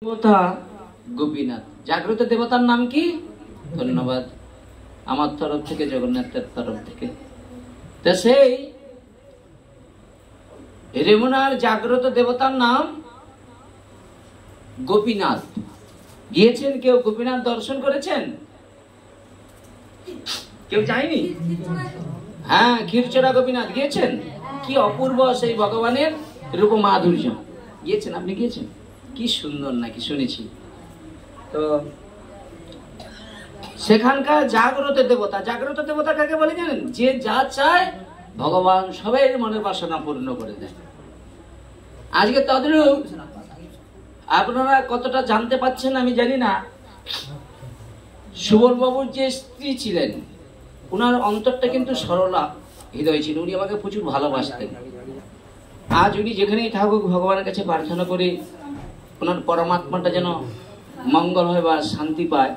দেবতা গোপীনাথ। জাগ্রত দেবতার নাম কি? ধন্যবাদ আমার তরফ থেকে, জগন্নাথের তরফ থেকে। তো সেই রেমুনার জাগ্রত দেবতার নাম গোপীনাথ। গিয়েছেন কেউ? গোপীনাথ দর্শন করেছেন? কেউ যায়নি? হ্যাঁ, ক্ষীরচোরা গোপীনাথ গিয়েছেন। কি অপূর্ব সেই ভগবানের রূপ মাধুর্য। গিয়েছেন? আপনি গিয়েছেন? কি সুন্দর নাকি শুনেছি। তো সেখানকার জাগ্রত দেবতা, জাগ্রত দেবতা কাকে বলে জানেন? যে যা চায় ভগবান সবাই মনের বাসনা পূর্ণ করে দেয়। আজকে তদ্রূপ আপনারা কতটা জানতে পাচ্ছেন আমি জানি না। সুবল বাবুর যে স্ত্রী ছিলেন, ওনার অন্তরটা কিন্তু সরলা হৃদয় ছিল। উনি আমাকে প্রচুর ভালোবাসতেন। আজ উনি যেখানেই থাকুক ভগবানের কাছে প্রার্থনা করে ওনার পরমাত্মাটা যেন মঙ্গল হয় বা শান্তি পায়,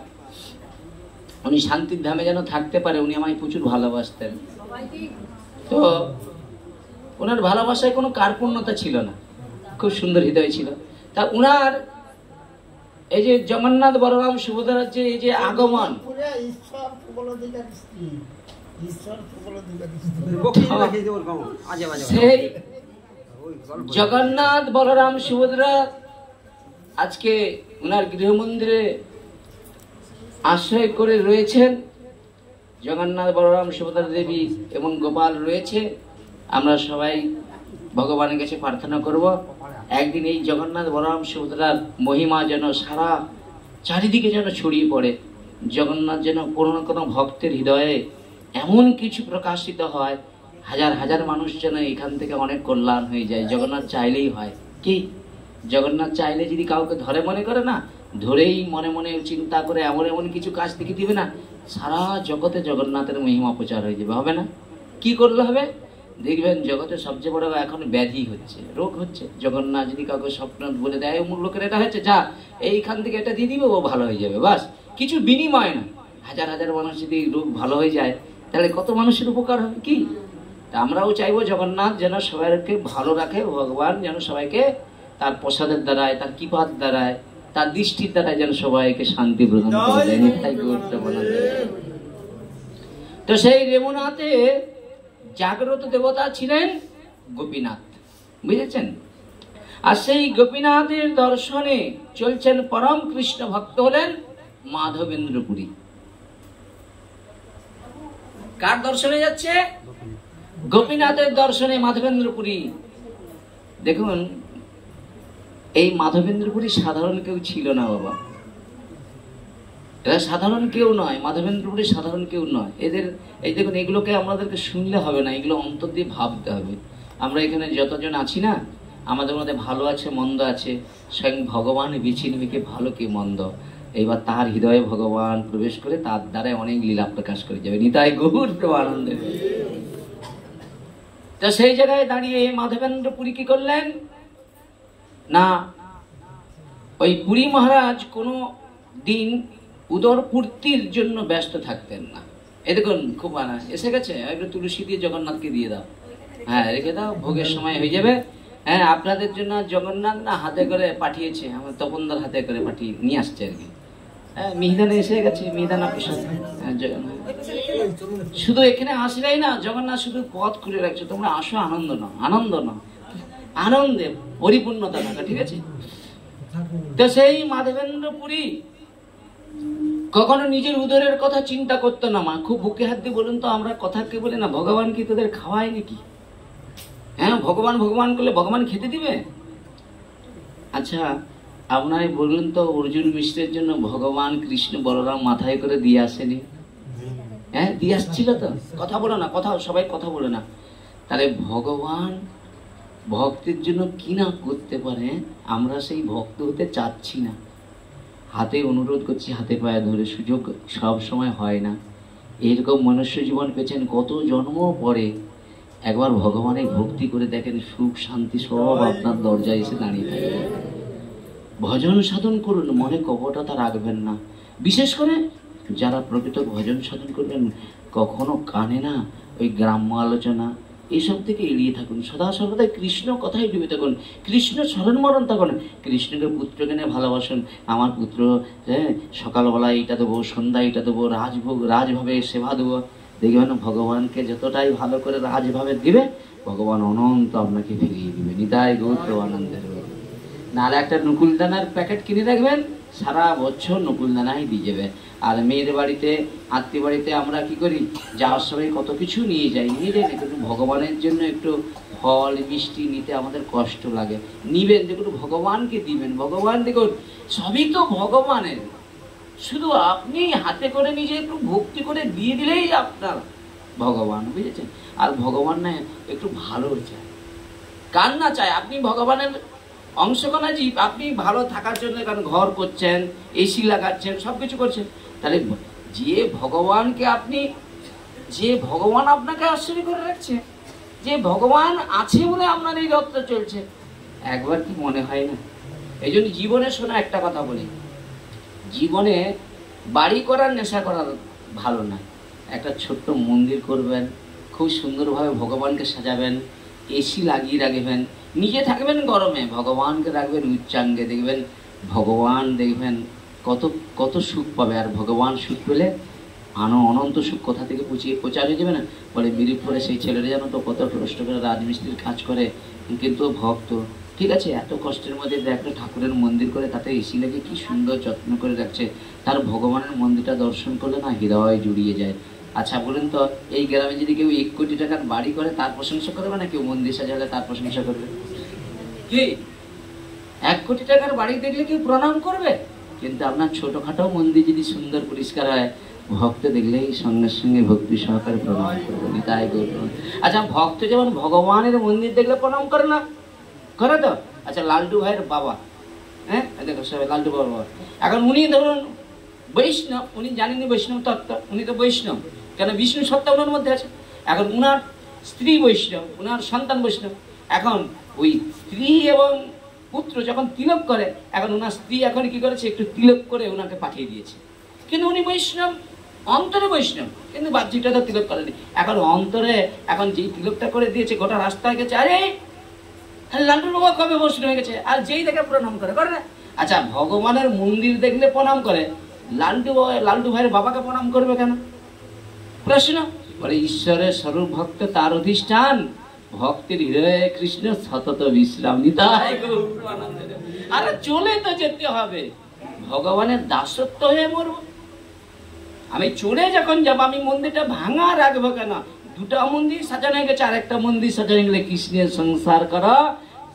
উনি শান্তির ধামে যেন থাকতে পারে। উনি আমায় প্রচুর ভালোবাসতেন। তো ওনার ভালোবাসায় কোনো কার্পণ্যতা ছিল না, খুব সুন্দর হৃদয় ছিল। তা উনার এই যে জগন্নাথ বলরাম সুভদ্রার যে এই যে আগমন, সেই জগন্নাথ বলরাম সুভদ্রা আজকে উনার গৃহমন্দিরে আশ্রয় করে রয়েছেন। জগন্নাথ বলরাম সুভদ্রা দেবী এবং গোপাল রয়েছে। আমরা সবাই ভগবানের কাছে প্রার্থনা করব একদিন এই জগন্নাথ বলরাম সুভদ্রার মহিমা যেন সারা চারিদিকে যেন ছড়িয়ে পড়ে। জগন্নাথ যেন কোনো না কোনো ভক্তের হৃদয়ে এমন কিছু প্রকাশিত হয়, হাজার হাজার মানুষ যেন এখান থেকে অনেক কল্যাণ হয়ে যায়। জগন্নাথ চাইলেই হয়। কি জগন্নাথ চাইলে যদি কাউকে ধরে মনে করে না, ধরেই মনে মনে চিন্তা করে এমন এমন কিছু কাজ থেকে দিবে না, সারা জগতে জগন্নাথের মহিমা প্রচার হয়ে যাবে। হবে না? কি করলে হবে? দেখবেন জগতে সবচেয়ে বড় এখন ব্যাধি হচ্ছে, রোগ হচ্ছে। জগন্নাথ যদি কাউকে স্বপ্ন বলে দেয়, অমুক লোকের এটা হচ্ছে, যা এইখান থেকে এটা দিয়ে দিবে, ও ভালো হয়ে যাবে। বাস, কিছু বিনিময় না। হাজার হাজার মানুষ যদি রোগ ভালো হয়ে যায়, তাহলে কত মানুষের উপকার হবে। কি আমরাও চাইবো জগন্নাথ যেন সবাইকে ভালো রাখে, ভগবান যেন সবাইকে তার প্রসাদের দ্বারায়, তার কৃপার দ্বারায়, তার দৃষ্টির দ্বারায় যেন সবাইকে শান্তি প্রদান করে দেয়। নিতাই গৌরবর্ণ। তো সেই রেমুনাথে জাগ্রত দেবতা ছিলেন গোপীনাথ, বুঝেছেন? আর সেই গোপীনাথের দর্শনে চলছেন পরম কৃষ্ণ ভক্ত হলেন মাধবেন্দ্রপুরী। কার দর্শনে যাচ্ছে? গোপীনাথের দর্শনে মাধবেন্দ্রপুরী। দেখুন, এই মাধবেন্দ্রপুরী সাধারণ কেউ ছিল না বাবা। এরা সাধারণ কেউ নয়। মাধবেন্দ্রপুরী সাধারণ কেউ নয়। এদের এই দেখুন, এগুলোকে আমাদেরকে শুনলে হবে না, এগুলো অন্তর দিয়ে ভাবতে হবে। আমরা এখানে যতজন আছি না, আমাদের মধ্যে ভালো আছে, মন্দ আছে। স্বয়ং ভগবান বেছে নেবে কে ভালো কে মন্দ। এইবার তার হৃদয়ে ভগবান প্রবেশ করে তার দ্বারা অনেক লীলা প্রকাশ করে যাবে। নিতাই গৌর প্রেমানন্দে। তো সেই জায়গায় দাঁড়িয়ে মাধবেন্দ্রপুরী কি করলেন না, ওই পুরী মহারাজ কোনো দিন উদর পূর্তির জন্য ব্যস্ত থাকতেন না। এই দেখুন, খুব এসে গেছে, একটু তুলসী দিয়ে জগন্নাথকে দিয়ে দাও। হ্যাঁ, রেখে দাও, ভোগের সময় হয়ে যাবে। হ্যাঁ, আপনাদের জন্য জগন্নাথ না হাতে করে পাঠিয়েছে, আমার তপনদার হাতে করে পাঠিয়ে নিয়ে আসছে আর কি। হ্যাঁ, মিহিদানে এসে গেছে, মিহিদানা প্রসাদ। শুধু এখানে আসলেই না, জগন্নাথ শুধু পথ খুলে রাখছে, তোমরা আসো, আনন্দ নাও, আনন্দ নাও, আনন্দে পরিপূর্ণতা থাকা। ঠিক আছে? তো সেই মাধবেন্দ্রপুরী কখনো নিজের উদরের কথা চিন্তা করতো না। মা খুব বুকে হাত দিয়ে বলুন তো, আমরা কথা কে বলি না, ভগবান কি তোদের খাওয়ায় নাকি? হ্যাঁ, ভগবান ভগবান করলে ভগবান খেতে দিবে? আচ্ছা, আপনারাই বলুন তো, অর্জুন মিশ্রের জন্য ভগবান কৃষ্ণ বলরাম মাথায় করে দিয়ে আসেনি? হ্যাঁ, দিয়ে আসছিল তো। কথা বলো না, কথা, সবাই কথা বলে না। তাহলে ভগবান ভক্তের জন্য কি না করতে পারে, আমরা সেই ভক্ত হতে চাচ্ছি না। হাতে অনুরোধ করছি, হাতে পায়ে ধরে, সুযোগ সব সময় হয় না। এরকম মনুষ্য জীবন পেয়েছেন কত জন্ম পরে, একবার ভগবানের ভক্তি করে দেখেন, সুখ শান্তি সব আপনার দরজায় এসে দাঁড়িয়ে থাকবে। ভজন সাধন করুন, মনে কপটতা রাখবেন না। বিশেষ করে যারা প্রকৃত ভজন সাধন করবেন, কখনো কানে না ওই গ্রাম্য আলোচনা, এইসব থেকে এড়িয়ে থাকুন, সদা সর্বদা কৃষ্ণ কথায় ডুবে থাকুন, কৃষ্ণ স্মরণ মরণ থাকুন, কৃষ্ণকে পুত্রকে নিয়ে ভালোবাসুন। আমার পুত্র, হ্যাঁ, সকালবেলা এইটা দেবো, সন্ধ্যা এইটা দেবো, রাজভোগ রাজভাবে সেবা দেবো। দেখবেন ভগবানকে যতটাই ভালো করে রাজভাবে দিবে, ভগবান অনন্ত আপনাকে ফিরিয়ে দিবে। নিতাই গৌর আনন্দের। নাহলে একটা নকুলদানার প্যাকেট কিনে রাখবেন, সারা বছর নকুলদানাই দিয়ে যাবে। আর মেয়ের বাড়িতে, আত্মীয় বাড়িতে আমরা কি করি, যাওয়ার সময় কত কিছু নিয়ে যাই, কিন্তু ভগবানের জন্য একটু ফল মিষ্টি নিতে আমাদের কষ্ট লাগে। নিবেন, দেখুন ভগবানকে দিবেন। ভগবান দেখুন সবই তো ভগবানের, শুধু আপনি হাতে করে নিজে একটু ভক্তি করে দিয়ে দিলেই আপনার ভগবান, বুঝেছেন? আর ভগবান না একটু ভালো চায়, কার না চায়? আপনি ভগবানের অংশকণা জীব, আপনি ভালো থাকার জন্য কারণ ঘর করছেন, এসি লাগাচ্ছেন, সবকিছু করছেন। তাহলে যে ভগবানকে আপনি, যে ভগবান আপনাকে আশ্রয় করে রাখছে, যে ভগবান আছে বলে আপনার এই রক্ত চলছে, একবার কি মনে হয় না? এই জন্য জীবনে শোনা একটা কথা বলি, জীবনে বাড়ি করার নেশা করার ভালো না। একটা ছোট্ট মন্দির করবেন, খুব সুন্দরভাবে ভগবানকে সাজাবেন, এসি লাগিয়ে রাখবেন, নিজে থাকবেন গরমে, ভগবানকে রাখবেন উচ্চাঙ্গে, দেখবেন ভগবান দেখবেন কত কত সুখ পাবে। আর ভগবান সুখ পেলে অনন্ত সুখ কোথা থেকে প্রচার হয়ে যাবে না। বলে মিরিপুরে সেই ছেলেরা জানো তো কত কষ্ট করে রাজমিস্ত্রির কাজ করে, কিন্তু ভক্ত, ঠিক আছে, এত কষ্টের মধ্যে একটা ঠাকুরের মন্দির করে তাতে এসি লেগে কি সুন্দর যত্ন করে রাখছে, তার ভগবানের মন্দিরটা দর্শন করলে না হৃদয় জুড়িয়ে যায়। আচ্ছা বলুন তো, এই গ্রামে যদি কেউ 1 কোটি টাকার বাড়ি করে তার প্রশংসা করবে না? কেউ মন্দির সাজালে তার প্রশংসা করবে কি? 1 কোটি টাকার বাড়ি দেখলে কেউ প্রণাম করবে? কিন্তু আপনার ছোটখাটো মন্দির যদি সুন্দর পরিষ্কার হয়, ভক্ত দেখলেই সঙ্গে সঙ্গে ভক্তি সহকারে প্রণাম করবে। তাই আচ্ছা, ভক্ত যেমন ভগবানের মন্দির দেখলে প্রণাম করে না, করে তো? আচ্ছা, লালটু ভাইয়ের বাবা, হ্যাঁ দেখো সবাই লালটু বাবার বাবা, এখন উনি ধরুন বৈষ্ণব, উনি জানেননি বৈষ্ণব তত্ত্ব, উনি তো বৈষ্ণব, কেন বিষ্ণু সত্তা ওনার মধ্যে আছে। এখন উনার স্ত্রী বৈষ্ণব, উনার সন্তান বৈষ্ণব। এখন ওই স্ত্রী এবং পুত্র যখন তিলক করে, এখন ওনার স্ত্রী এখন কি করেছে, একটু তিলক করে ওনাকে পাঠিয়ে দিয়েছে, কিন্তু উনি বৈষ্ণব, অন্তরে বৈষ্ণব, কিন্তু বাহ্যিকটা তো তিলক করেনি। এখন অন্তরে এখন যেই তিলকটা করে দিয়েছে, গোটা রাস্তায় গেছে, আরে লালটু বাবা কবে বৈষ্ণব হয়ে গেছে, আর যেই দেখে প্রণাম করে, করে না? আচ্ছা, ভগবানের মন্দির দেখলে প্রণাম করে, লালটু ভাইয়ের বাবাকে প্রণাম করবে কেন? প্রশ্ন। বলে ঈশ্বরের স্বরূপ ভক্ত তার অধিষ্ঠান, ভক্তের হৃদয়ে কৃষ্ণ সতত বিশ্রাম। নিতাই গৌর আনন্দের। আরে চলে তো যেতে হবে, ভগবানের দাসত্ব হয়ে মরব। আমি চলে যখন যাব, আমি মন্দিরটা ভাঙা রাখবো কেন? 2টা মন্দির সাজানো হয়ে গেছে, আরেকটা মন্দির সাজানো গেলে কৃষ্ণের সংসার করা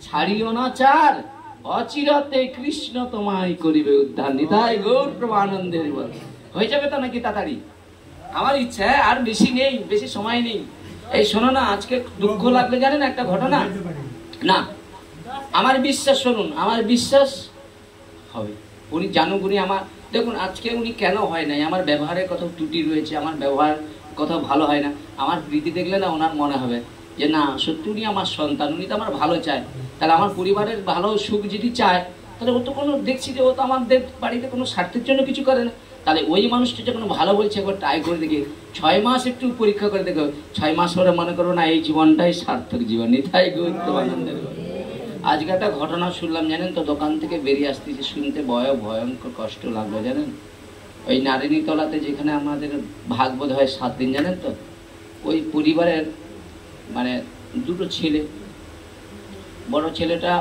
ছাড়িও না চার, অচিরতে কৃষ্ণ তোমায় করিবে উদ্ধার। নিতাই গৌর আনন্দের। হয়ে যাবে তো নাকি তাড়াতাড়ি? আমার ইচ্ছা, আর বেশি নেই, বেশি সময় নেই। এই শোনো না, আজকে দুঃখ লাগলে জানেন একটা ঘটনা না, আমার বিশ্বাস শুনুন, আমার বিশ্বাস হবে। উনি জানুক, উনি আমার দেখুন আজকে উনি কেন হয় নাই, আমার ব্যবহারের কত ত্রুটি রয়েছে, আমার ব্যবহার কত ভালো হয় না। আমার প্রীতি দেখলে না ওনার মনে হবে যে না, সত্যি উনি আমার সন্তান, উনি তো আমার ভালো চায়। তাহলে আমার পরিবারের ভালো সুখ যদি চায়, তাহলে ও তো কোনো, দেখছি যে ও তো আমাদের বাড়িতে কোনো স্বার্থের জন্য কিছু করে না। তাহলে ওই মানুষটা যখন ভালো বলছে, একবার ট্রাই করে দেখি, 6 মাস একটু পরীক্ষা করে দেখো, 6 মাস পরে মনে করো না এই জীবনটাই সার্থক জীবন। নিতাই গৌর আনন্দের। আজকে একটা ঘটনা শুনলাম জানেন তো, দোকান থেকে বেরিয়ে আসতেছি, শুনতে ভয়ঙ্কর কষ্ট লাগলো জানেন। ওই নারিনীতলাতে যেখানে আমাদের ভাগবত হয় 7 দিন জানেন তো, ওই পরিবারের মানে 2টো ছেলে, বড় ছেলেটা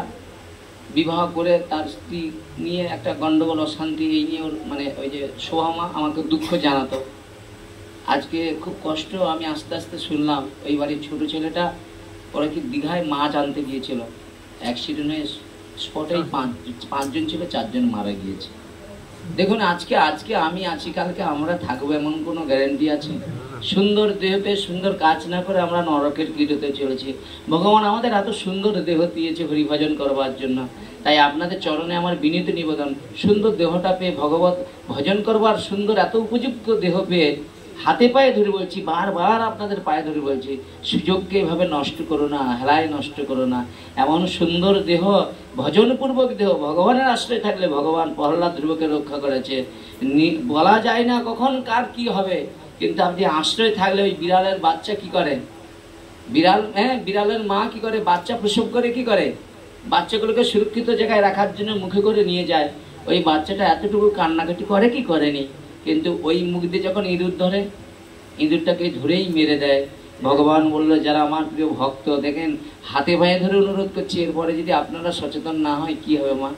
বিবাহ করে তার স্ত্রী নিয়ে একটা গন্ডগোল অশান্তি, এই নিয়ে ওর মানে ওই যে শোভামা আমাকে দুঃখ জানাতো। আজকে খুব কষ্ট, আমি আস্তে আস্তে শুনলাম ওই বাড়ির ছোট ছেলেটা, ওরা কি দীঘায় মাছ আনতে গিয়েছিল, অ্যাক্সিডেন্টে স্পটেই 5 জন ছিল, 4 জন মারা গিয়েছে। দেখুন আজকে আমি আছি, কালকে আমরা থাকবো, এমন কোনো গ্যারান্টি আছে? সুন্দর দেহ পেয়ে সুন্দর কাজ না করে আমরা নরকের কীটতে চলেছি। ভগবান আমাদের এত সুন্দর দেহ দিয়েছে হরিভজন করবার জন্য, তাই আপনাদের চরণে আমার বিনীত নিবেদন, সুন্দর দেহটা পেয়ে ভগবত ভজন করবার সুন্দর এত উপযুক্ত দেহ পেয়ে হাতে পায়ে ধরে বলছি, বারবার আপনাদের পায়ে ধরে বলছি, সুযোগকে এভাবে নষ্ট করো না, হেলায় নষ্ট করো না। এমন সুন্দর দেহ, ভজনপূর্বক দেহ, ভগবানের আশ্রয় থাকলে ভগবান প্রহ্লাদ ধ্রুবকে রক্ষা করেছে। বলা যায় না কখন কার কি হবে, কিন্তু আপনি আশ্রয় থাকলে, ওই বিড়ালের বাচ্চা কি করে, বিড়াল, হ্যাঁ, বিড়ালের মা কি করে, বাচ্চা প্রসব করে কি করে, বাচ্চাগুলোকে সুরক্ষিত জায়গায় রাখার জন্য মুখে করে নিয়ে যায়। ওই বাচ্চাটা এতটুকু কান্নাকাটি করে কি করেনি, কিন্তু ওই মুখ দিয়ে যখন ইঁদুর ধরে, ইঁদুরটাকে ধরেই মেরে দেয়। ভগবান বললো, যারা আমার প্রিয় ভক্ত, দেখেন হাতে পায়ে ধরে অনুরোধ করছি, এরপরে যদি আপনারা সচেতন না হয় কি হবে মা?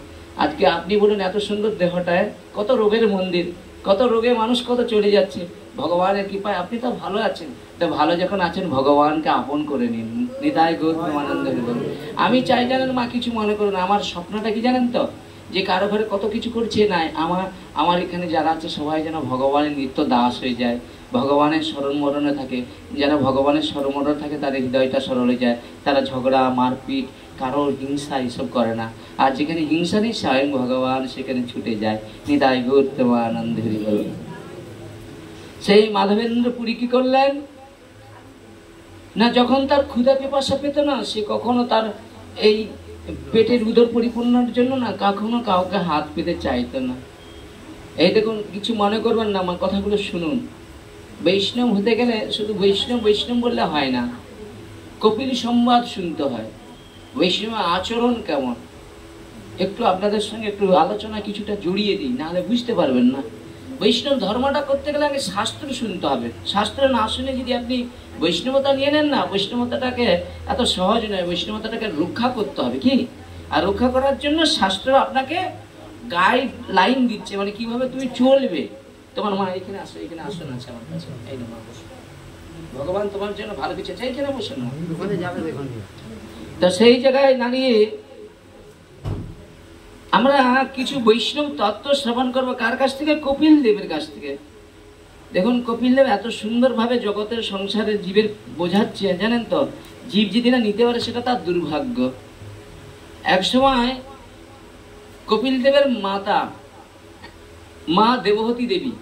আজকে আপনি বলুন, এত সুন্দর দেহটায় কত রোগের মন্দির, কত রোগে মানুষ কত চলে যাচ্ছে। ভগবানের কৃপায় আপনি তো ভালো আছেন, তো ভালো যখন আছেন ভগবানকে আপন করে নিন। নিতাই গৌর প্রেমানন্দ হরি। আমি চাই জানেন মা, কিছু মনে করুন, আমার স্বপ্নটা কি জানেন তো, যে কারো ঘরে কত কিছু করছে নাই, আমার এখানে যারা আছে সবাই যেন ভগবানের নিত্য দাস হয়ে যায়, ভগবানের স্মরণ মরণে থাকে। যারা ভগবানের স্মরণ মরণে থাকে তাদের হৃদয়টা সরল হয়ে যায়, তারা ঝগড়া মারপিট কারোর হিংসা এইসব করে না। আর যেখানে হিংসা নেই স্বয়ং ভগবান সেখানে ছুটে যায়। নিতাই গৌর প্রেমানন্দ হরি বল। সেই মাধবেন্দ্র পুরী কি করলেন না, যখন তার ক্ষুধা পিপাসা পেত না, সে কখনো তার এই পেটের উদর পরিপূর্ণের জন্য না কখনো কাউকে হাত পেতে চাইতো না। এই দেখুন, কিছু মনে করবেন না, আমার কথাগুলো শুনুন। বৈষ্ণব হতে গেলে শুধু বৈষ্ণব বৈষ্ণব বললে হয় না, কপিল সংবাদ শুনতে হয়। বৈষ্ণব আচরণ কেমন একটু আপনাদের সঙ্গে একটু আলোচনা কিছুটা জড়িয়ে দিই, নাহলে বুঝতে পারবেন না। বৈষ্ণব ধর্মটা করতে গেলে আগে শাস্ত্র শুনতে হবে। শাস্ত্র না শুনে যদি আপনি বৈষ্ণবতা নিয়ে নেন না, বৈষ্ণবতাটাকে এত সহজ নয়, বৈষ্ণবতাটাকে রক্ষা করতে হবে। কি আর রক্ষা করার জন্য শাস্ত্র আপনাকে গাইড লাইন দিচ্ছে, মানে কিভাবে তুমি চলবে। তোমার মা এখানে আসো, এখানে আসন আছে আমার কাছে, এই মা বসো, ভগবান তোমার জন্য ভালো কিছু চাই, এখানে বসে না। তো সেই জায়গায় দাঁড়িয়ে আমরা কিছু বৈষ্ণব তত্ত্ব শ্রবণ করবো। কার কাছ থেকে? কপিল দেবের কাছ থেকে। দেখুন, কপিল দেব এত সুন্দরভাবে জগতের সংসারের জীবের বোঝাচ্ছে, জানেন তো, জীব যদি না নিতে পারে সেটা তার দুর্ভাগ্য। এক সময় কপিল দেবের মাতা মা দেবহতী দেবী,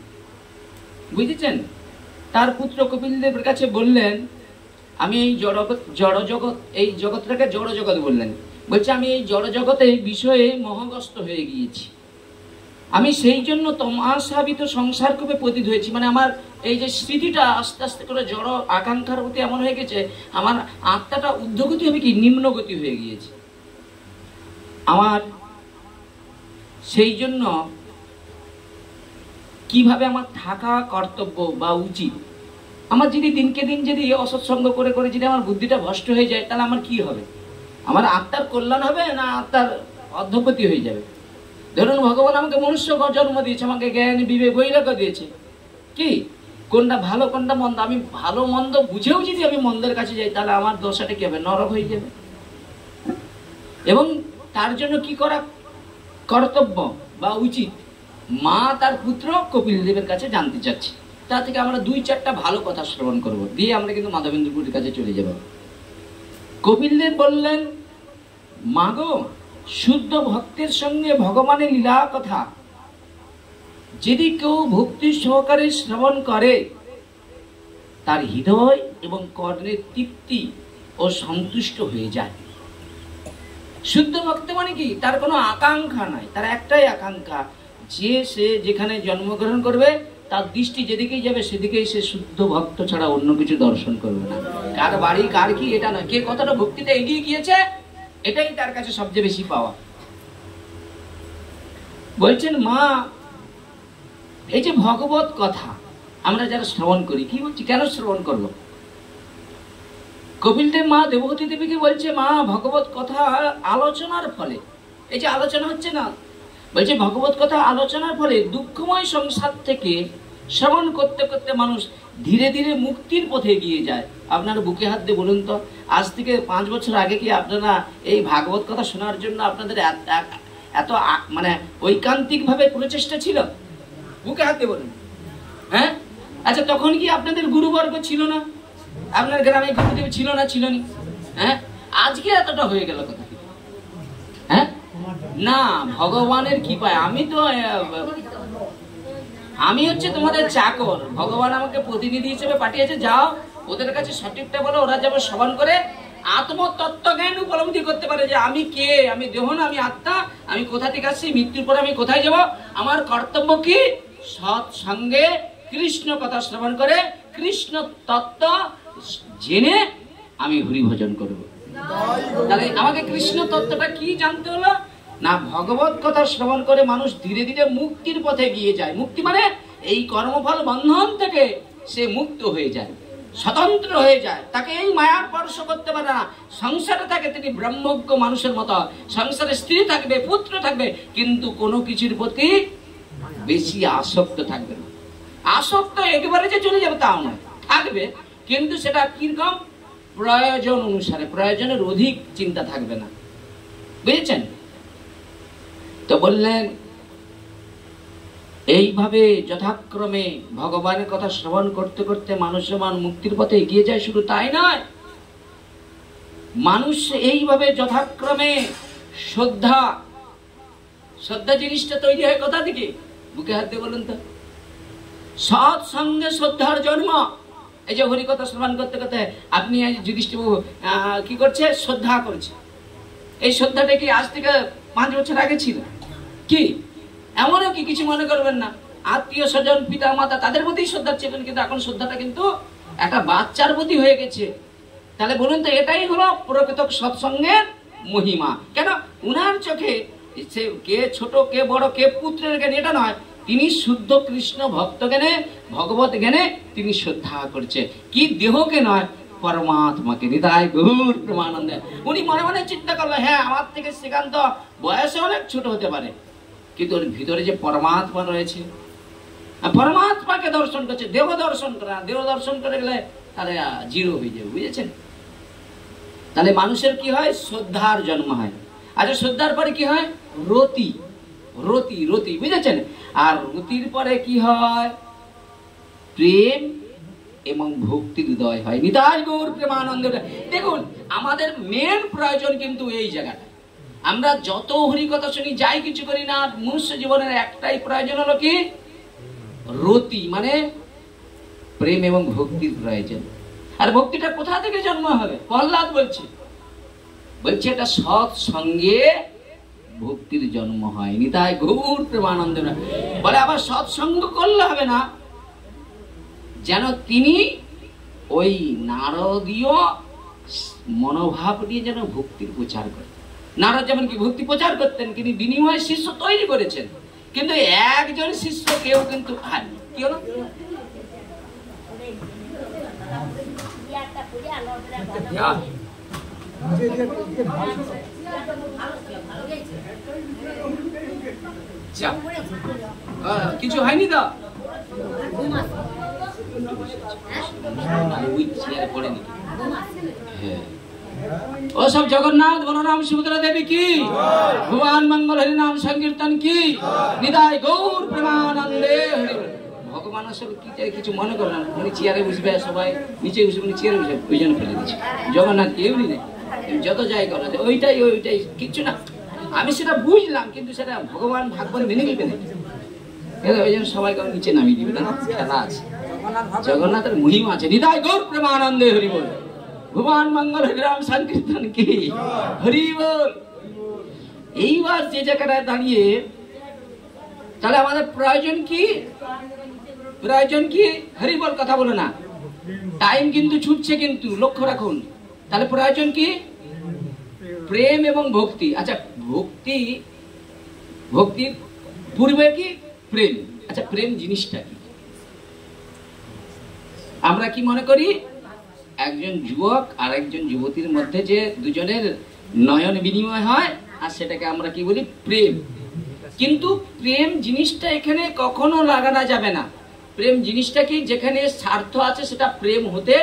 বুঝেছেন, তার পুত্র কপিল দেবের কাছে বললেন, আমি এই জড়জগৎ, এই জগৎটাকে জড়জগৎ বললেন, বলছে আমি এই জড়জগতে বিষয়ে মোহগ্রস্ত হয়ে গিয়েছি, আমি সেই জন্য তমসাবিত সংসার কূপে পতিত হয়েছি। মানে আমার এই যে স্মৃতিটা আস্তে আস্তে করে জড় আকাঙ্ক্ষার প্রতি এমন হয়ে গেছে, আমার আত্মাটা ঊর্ধ্বগতি হবে কি নিম্নগতি হয়ে গিয়েছে। আমার সেই জন্য কিভাবে আমার থাকা কর্তব্য বা উচিত, আমার যদি দিনকে দিন যদি অসৎসঙ্গ করে করে যদি আমার বুদ্ধিটা ভ্রষ্ট হয়ে যায়, তাহলে আমার কি হবে? আমার আত্মার কল্যাণ হবে না আত্মার অধঃপতি হয়ে যাবে? ধরুন, ভগবান আমাকে মনুষ্য জন্ম দিয়েছে, আমাকে জ্ঞান বিবেক বৈরাগ্য দিয়েছে, কি কোনটা ভালো কোনটা মন্দ, আমি ভালো মন্দ বুঝেও যদি আমি মন্দের কাছে যাই, তাহলে আমার দশাটা কি হবে? নরক হয়ে যাবে। এবং তার জন্য কি করা কর্তব্য বা উচিত, মা তার পুত্র কপিল দেবের কাছে জানতে চাচ্ছে। তা থেকে আমরা 2-4টা ভালো কথা শ্রবণ করব, দিয়ে আমরা কিন্তু মাধবেন্দ্র পুরীর কাছে চলে যাব। কপিল দেব বললেন, মাগো, শুদ্ধ ভক্তের সঙ্গে ভগবানের লীলা কথা যদি কেউ ভক্তি সহকারে শ্রবণ করে, তার হৃদয় এবং কর্ণের তৃপ্তি ও সন্তুষ্ট হয়ে যায়। শুদ্ধ ভক্ত মানে কি? তার কোনো আকাঙ্ক্ষা নাই, তার একটাই আকাঙ্ক্ষা, যে সে যেখানে জন্মগ্রহণ করবে তার দৃষ্টি যেদিকেই যাবে সেদিকেই সে শুদ্ধ ভক্ত ছাড়া অন্য কিছু দর্শন করবে না। কার বাড়ি কার কি এটা নয়, কে কতটা ভক্তিতে এগিয়ে গিয়েছে এটাই তার কাছে সবচেয়ে বেশি পাওয়া। বলছেন, মা, এই যে ভগবত কথা আমরা যারা শ্রবণ করি, কি বলছি, কেন শ্রবণ করবো? কপিল দেব মা দেবহতী দেবীকে বলছে, মা, ভগবত কথা আলোচনার ফলে, এই যে আলোচনা হচ্ছে না, বলছে ভগবত কথা আলোচনার ফলে দুঃখময় সংসার থেকে শ্রবণ করতে করতে মানুষ ধীরে ধীরে মুক্তির পথে এগিয়ে যায়। আপনারা বুকে হাত দিয়ে বলুন তো, আজ থেকে 5 বছর আগে কি আপনারা এই ভাগবত কথা শোনার জন্য আপনাদের এত মানে ঐকান্তিক ভাবে প্রচেষ্টা ছিল? বুকে হাত দিয়ে বলুন। হ্যাঁ, আচ্ছা, তখন কি আপনাদের গুরুবর্গ ছিল না? আপনার গ্রামে গুরুদেব ছিল না? ছিল না? হ্যাঁ, আজকে এতটা হয়ে গেল কথা কি? হ্যাঁ না, ভগবানের কৃপায়। আমি হচ্ছে তোমাদের চাকর, ভগবান আমাকে প্রতিনিধি হিসেবে পাঠিয়েছে, যাও ওদের কাছে সঠিকটা বলো, ওরা যাবে শ্রবণ করে আত্মতত্ত্ব জ্ঞান উপলব্ধি করতে পারে যে আমি কে, আমি দেহ না, আমি আত্মা, আমি কোথা থেকে আসছি, মৃত্যুর পরে আমি কোথায় যাব, আমার কর্তব্য কি। সৎ সঙ্গে কৃষ্ণ কথা শ্রবণ করে কৃষ্ণ তত্ত্ব জেনে আমি হরি ভজন করব। তাহলে আমাকে কৃষ্ণ তত্ত্বটা কি জানতে হলো না, ভগবত কথা শ্রবণ করে মানুষ ধীরে ধীরে মুক্তির পথে গিয়ে যায়। মুক্তি মানে এই কর্মফল বন্ধন থেকে সে মুক্ত হয়ে যায়, স্বতন্ত্র হয়ে যায়, তাকে এই মায়ার স্পর্শ করতে পারে না। সংসারে থাকে তিনি ব্রহ্মজ্ঞ মানুষের মতো, সংসারে স্ত্রী থাকবে, পুত্র থাকবে, কিন্তু কোনো কিছুর প্রতি বেশি আসক্ত থাকবে না। আসক্ত একেবারে যে চলে যাবে তাও নয়, থাকবে, কিন্তু সেটা কিরকম প্রয়োজন অনুসারে, প্রয়োজনের অধিক চিন্তা থাকবে না, বুঝেছেন? তো বললেন এইভাবে যথাক্রমে ভগবানের কথা শ্রবণ করতে করতে মানুষের মান মুক্তির পথে এগিয়ে যায়। শুধু তাই নয়, মানুষ এইভাবে যথাক্রমে শ্রদ্ধা, শ্রদ্ধা জিনিসটা তৈরি হয় কোথা থেকে? বুকে হাত দিয়ে বলুন তো। সৎ সঙ্গে শ্রদ্ধার জন্ম। এই যে হরি কথা শ্রবণ করতে করতে আপনি যুধিষ্ঠিরবাবু কি করছে? শ্রদ্ধা করছে। এই শ্রদ্ধাটা কি আজ থেকে 5 বছর আগে ছিল? কি এমনও কি কিছু মনে করবেন না, আত্মীয় স্বজন পিতা মাতা তাদের প্রতি শ্রদ্ধা ছিলেন, কিন্তু এখন শ্রদ্ধাটা কিন্তু একটা বাচ্চার প্রতি হয়ে গেছে। তাহলে বলুন তো, এটাই হলো প্রকৃত সৎসঙ্গের মহিমা। কেন? উনার চোখে সে কে ছোট কে বড় কে পুত্রের জ্ঞান এটা নয়, তিনি শুদ্ধ কৃষ্ণ ভক্ত জ্ঞানে ভগবত জ্ঞানে তিনি শ্রদ্ধা করছে। কি দেহকে নয়, পরমাত্মাকে। নিতাই গৌর প্রেমানন্দে। উনি মনে মনে চিন্তা করলো, হ্যাঁ আমার থেকে শ্রীকান্ত বয়সে অনেক ছোট হতে পারে, কিন্তু ওর ভিতরে যে পরমাত্মা রয়েছে, পরমাত্মাকে দর্শন করছে। দেহ দর্শন করে, দেহ দর্শন করে গেলে তাহলে জিরো হয়ে যাবে, বুঝেছেন? তাহলে মানুষের কি হয়? শ্রদ্ধার জন্ম হয়। আচ্ছা, শ্রদ্ধার পরে কি হয়? রতি, রতি, রতি, বুঝেছেন? আর রতির পরে কি হয়? প্রেম এবং ভক্তির হৃদয় হয়। নিতাই গৌর প্রেমানন্দ। দেখুন, আমাদের মেন প্রয়োজন কিন্তু এই জায়গাটা। আমরা যত হরি কথা শুনি, যাই কিছু করি না, মনুষ্য জীবনের একটাই প্রয়োজন হলো কি? রতি, মানে প্রেম এবং ভক্তির প্রয়োজন। আর ভক্তিটা কোথা থেকে জন্ম হবে? প্রহ্লাদ বলছে এটা সৎ সঙ্গে ভক্তির জন্ম হয়। নিতাই গৌর প্রেমানন্দ। বলে আবার সৎসঙ্গ করলে হবে না, যেন তিনি ওই নারদীয় মনোভাব নিয়ে যেন ভক্তির প্রচার করেন। নারদ যেমন কি ভক্তি প্রচার করতেন, কিন্তু বিনিময়ে শিষ্য তৈরি করেছেন, কিন্তু একজন শিষ্য কেউ কিন্তু কি হলো? কিছু হয়নি তো? ও সব জগন্নাথ বলরাম সুভদ্রা দেবী কি, ভগবান মঙ্গল হরি নাম সংকীর্তন কি, নিতাই গৌর প্রেমানন্দে। ভগবান আসলে কি কিছু মনে করে না, উনি চেয়ারে বসবে, সবাই নিচে বসে, উনি চেয়ারে বসে, ওই জন্য ফেলে দিচ্ছে। জগন্নাথ কেউ নেই, যত যাই করা যায় ওইটাই ওইটাই, কিচ্ছু না। আমি সেটা বুঝলাম, কিন্তু সেটা ভগবান ভাগবত মেনে নিবে না, ওই জন্য সবাইকে নিচে নামিয়ে দিবে না, খেলা আছে। জগন্নাথের মহিমা আছে। নিতাই গৌর প্রেমানন্দে হরি বল। ভগবান মঙ্গল হরি নাম সংকীর্তন কি, হরি বল। এইবার যে জায়গাটায় দাঁড়িয়ে, তাহলে আমাদের প্রয়োজন কি? প্রয়োজন কি? হরি বল, কথা বলো না, টাইম কিন্তু ছুটছে, কিন্তু লক্ষ্য রাখুন। তাহলে প্রয়োজন কি? প্রেম এবং ভক্তি। আচ্ছা, ভক্তি, ভক্তির পূর্বে কি? প্রেম। আচ্ছা, প্রেম জিনিসটা কি? আমরা কি মনে করি? একজন যুবক আর একজন যুবতীর মধ্যে যে দুজনের নয়ন বিনিময় হয়, আর সেটাকে আমরা কি বলি? প্রেম। কিন্তু প্রেম জিনিসটা এখানে কখনো লাগানো যাবে না। প্রেম জিনিসটা কি? যেখানে স্বার্থ আছে সেটা প্রেম হতে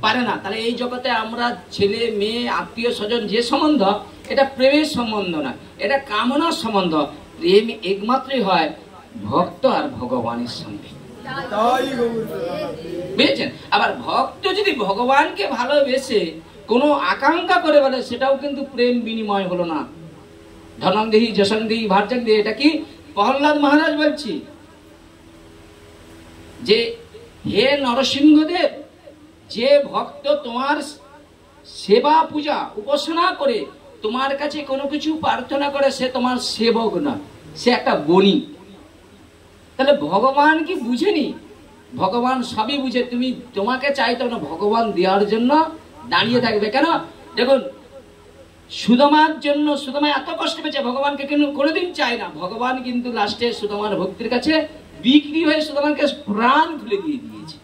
পারে না। তাহলে এই জগতে আমরা ছেলে মেয়ে আত্মীয় স্বজন যে সম্বন্ধ, এটা প্রেমের সম্বন্ধ না, এটা কামনার সম্বন্ধ। প্রেম একমাত্রই হয় ভক্ত আর ভগবানের সঙ্গে, বুঝেছেন? আবার ভক্ত যদি ভগবানকে ভালোবেসে কোনো আকাঙ্ক্ষা করে বলে, সেটাও কিন্তু প্রেম বিনিময় হলো না। ধনং দেহি যশং দেহি ভার্যং দেহি, এটা কি প্রহ্লাদ মহারাজ বলছি যে হে নরসিংহদেব, যে ভক্ত তোমার সেবা পূজা উপাসনা করে তোমার কাছে কোনো কিছু প্রার্থনা করে, সে তোমার সেবক না, সে একটা বণিক। তাহলে ভগবান কি বুঝেনি? ভগবান সবই বুঝে। তুমি তোমাকে চাইতো না, ভগবান দেওয়ার জন্য দাঁড়িয়ে থাকবে। কেন? দেখুন, সুদামার জন্য সুদামা এত কষ্ট পেয়েছে, ভগবানকে কিন্তু কোনোদিন চায় না। ভগবান কিন্তু লাস্টে সুদামার ভক্তির কাছে বিক্রি হয়ে সুদামাকে প্রাণ খুলে দিয়ে দিয়েছে।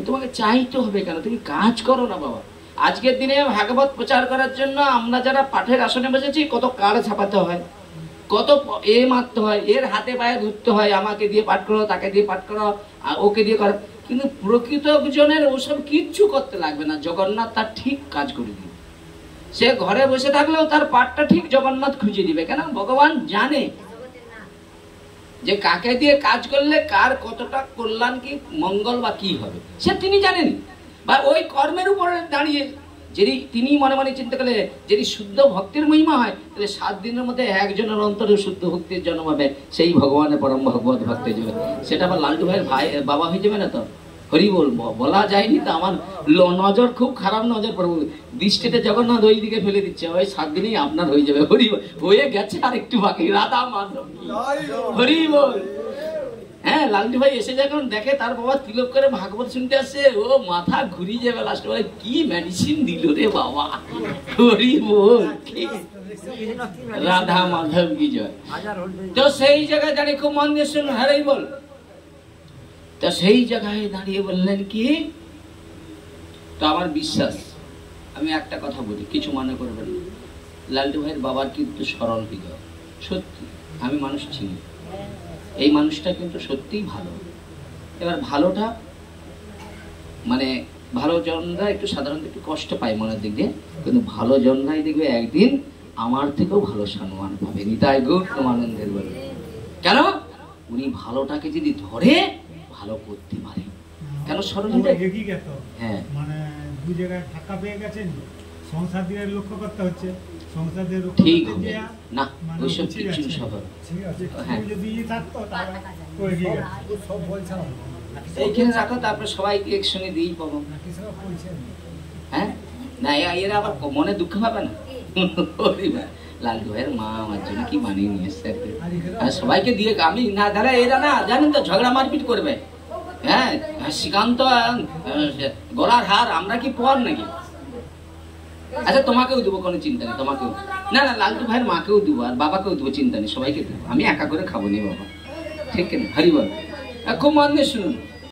তোমাকে চাইতে হবে কেন? তুমি কাজ করো না বাবা। আজকের দিনে ভাগবত প্রচার করার জন্য আমরা যারা পাঠের আসনে বসেছি, কত কার্ড ছাপাতে হয়, কত মারতে হয়, এর হাতে পায়ে ধরতে হয়, আমাকে দিয়ে পাঠ করো, তাকে দিয়ে পাঠ করো, ওকে দিয়ে করো। কিন্তু প্রকৃত জনের ওসব কিচ্ছু করতে লাগবে না। জগন্নাথ তার ঠিক কাজ করে দিবে। সে ঘরে বসে থাকলেও তার পাঠটা ঠিক জগন্নাথ খুঁজে দিবে। কেন? ভগবান জানে যে কাকে দিয়ে কাজ করলে কার কতটা কল্যাণ, কি মঙ্গল বা কি হবে, সে তিনি জানেন। বা ওই কর্মের উপরে দাঁড়িয়ে যদি তিনি মনে মনে চিন্তা করলে যদি শুদ্ধ ভক্তির মহিমা হয়, তাহলে 7 দিনের মধ্যে একজনের অন্তরে শুদ্ধ ভক্তির জন্ম হবে, সেই ভগবানের পরম ভগবত ভক্ত হয়ে যাবে। সেটা আবার লালটু ভাইয়ের ভাই বাবা হয়ে যাবে না তো? হরি বল, বলা যায়নি তো। আমার নজর খুব খারাপ নজর পড়বে, দৃষ্টিতে জগন্নাথ ওই দিকে ফেলে দিচ্ছে, ওই 7 দিনেই আপনার হয়ে যাবে। হরি বল, হয়ে গেছে, আর একটু বাকি। রাধা মাধব, হরি বল। হ্যাঁ, লালটু ভাই এসে যখন দেখে তার বাবা তিলক করে ভাগবত শুনতে আসছে, ও মাথা ঘুরিয়ে যাবে লাস্ট। বলে কি মেডিসিন দিল রে বাবা। হরি বল, রাধা মাধব কি জয়। তো সেই জায়গায় দাঁড়িয়ে খুব মন দিয়ে শুনুন, হরি বল। তো সেই জায়গায় দাঁড়িয়ে বললেন কি, তো আমার বিশ্বাস, আমি একটা কথা বলি, কিছু মনে করবেন না, লালটু ভাইয়ের বাবার কিন্তু সরল হৃদয়। সত্যি আমি মানুষ চিনি, এই মানুষটা কিন্তু সত্যিই ভালো। এবার ভালোটা মানে ভালো জনরা একটু সাধারণত একটু কষ্ট পায় মনের দিক দিয়ে, কিন্তু ভালো জনরাই দেখবে একদিন আমার থেকেও ভালো সম্মান পাবে। নিতাই গৌর আনন্দের বলে। কেন? উনি ভালোটাকে যদি ধরে ভালো করতে পারে। কেন? সরল হৃদয়। হ্যাঁ, মানে দুই জায়গায় ফাঁকা পেয়ে গেছেন, সংসার দিয়ে লক্ষ্য করতে হচ্ছে, সংসার দিয়ে ঠিক হবে না, ওইসব কিছু সব এইখানে রাখো, তারপরে সবাইকে একসঙ্গে দিয়েই পাবো। হ্যাঁ না, এরা আবার মনে দুঃখ পাবে না। লালটু ভাইয়ের মা আমার জন্য কি বানিয়ে নিয়ে এসছে, সবাইকে দিয়ে আমি না দাঁড়া, এরা না জানেন তো ঝগড়া মারপিট করবে। হ্যাঁ, শ্রীকান্ত গলার হার, আমরা কি পর নাকি? আচ্ছা তোমাকেও দেবো, কোনো চিন্তা নেই, তোমাকেও। না না, লালটু ভাইয়ের মাকেও দেবো, আর বাবাকেও দেবো, চিন্তা নেই, সবাইকে দেবো। আমি একা করে খাবো নি বাবা, ঠিক না? হরি বল। খুব মন দিয়ে শুনুন।